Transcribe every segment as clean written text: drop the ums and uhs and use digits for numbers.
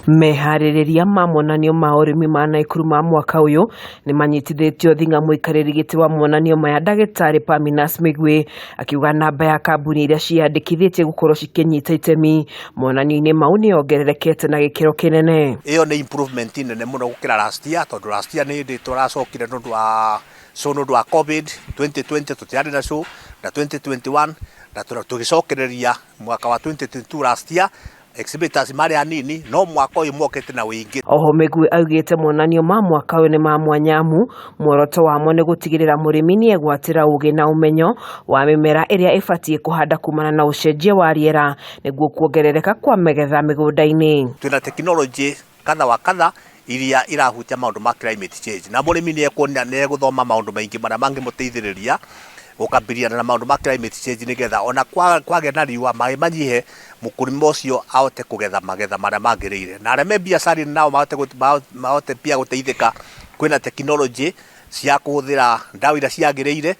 Meharĩrĩria ma monanio ma ũrĩmi ma Naikuru ma mwaka ũyũ nĩ manyitithĩtio thing'a mũikarĩri gĩtĩ wa monanio maya Ndagĩtarĩ Paminas Migwi, akiuga namba ya kambuni iria ciĩyandĩkithĩtie gũkorwo cikĩnyita itemi monanio-inĩ mau nĩ yongererekete na gĩkĩro kĩnene. Ĩyo nĩ improvement nene mũno gũkĩra last year, tondũ last year nĩ hĩndĩ tũracokire nĩ ũndũ wa COVID 2020 tũtiarĩ na show, na 2021 na tũgĩcokereria mwaka wa 2022 last year exhibitors marĩ anini, no mwaka ũyũ mokĩte na wĩingĩ. Oho Migwi augĩte monanio ma mwaka ũyũ nĩ ma mwanyamu, muoroto wamo nĩ gũtigĩrĩra mũrĩmi nĩ egwatĩra ũgĩ na ũmenyo wa mĩmera ĩrĩa ĩbatiĩ kũhanda kumana na ũcenjia wa rĩera nĩguo kuongerereka kwa magetha mĩgũnda-inĩ. Twĩna tekinoronjĩ kadha wa kadha iria irahutia maũndũ ma climate change, na mũrĩmi nĩ egũthoma maũndũ maingĩ marĩa mangĩmũteithĩrĩria gũkambĩrĩria na maũndũ ma climate change nĩgetha ona kwagĩa na riũa maĩ manyihe, mũkũrĩma ũcio ahote kũgetha magetha marĩa magĩrĩire, na arĩa me biacara nao mahote pia gũteithĩka. Kwĩna tekinoronjĩ cia kũhũthĩra ndawa iria ciagĩrĩire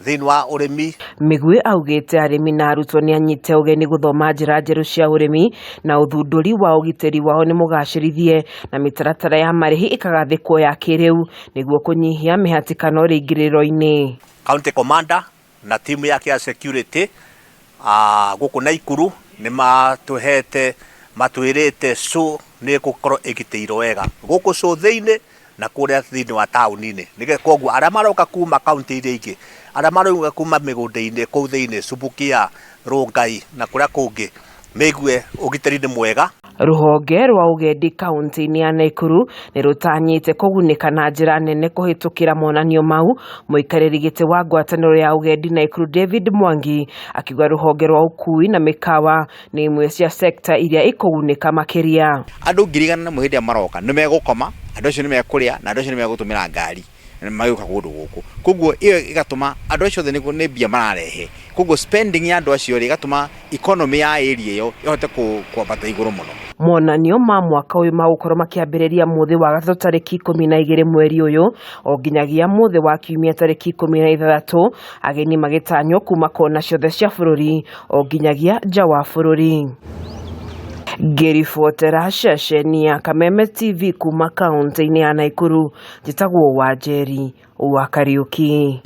thĩinĩ wa ũrĩmi. Migwi augĩte arĩmi na arutwo nĩ anyite ũgeni gũthoma njĩra njerũ cia ũrĩmi na ũthundũri wa ũgitĩri wao nĩ mũgacĩrithie na mĩtaratara ya marĩhi ĩkagathĩkwo ya kĩrĩu nĩguo kũnyihia mĩhatĩkano rĩingĩrĩro-inĩ. County Commander na timu yake ya security gũkũ Naikuru nĩ matwĩrĩte show nĩ gũkorwo ĩgitĩirwo wega gũkũ show thĩinĩ na kũrĩa thĩinĩ wa taũni-inĩ, nĩgetha koguo arĩa maroka kuma kaunti iria ingĩ, arĩa maroka kuma mĩgũnda-inĩ kũu thĩinĩ Subukia, Rongai na kũrĩa kũngĩ meigue ũgitĩri nĩ mwega. Rũhonge rwa ũgendi kaunti-inĩ ya Naikuru nĩ rũtanyĩte kũgunĩka na njĩra nene kũhĩtũkĩra monanio mau. Mũikarĩri gĩtĩ wa ngwatanĩro ya ũgendi Naikuru David Mwangi akiuga rũhonge rwa ũkui na mĩkawa nĩ imwe cia sekta iria ikũgunĩka makĩria. Andũ ngiri igana na hĩndĩ maroka nĩ megũkoma, andũ acio nĩ mekũrĩa na andũ acio nĩ megũtũmĩra ngari magĩũka kũndũ gũkũ, koguo ĩyo ĩgatũma andũ acio othe nĩ mbia mararehe, koguo spending ya andũ acio ĩgatũma economy ya area ĩyo ĩhote kwambata igũrũ mũno. Monanio ma mwaka ũyũ magũkorwo makĩambĩrĩria mũthĩ wa gatatũ tarĩki 12 mweri ũyũ o nginyagia mũthĩ wa kiumia tarĩki 16, ageni magĩtanywo kuma kona ciothe cia bũrũri o nginyagia nja wa bũrũri. Ngĩribotera ceceni ya Kameme TV kuma kaunti-inĩ ya Naikuru, njĩtagwo Wanjeri wa Kariuki.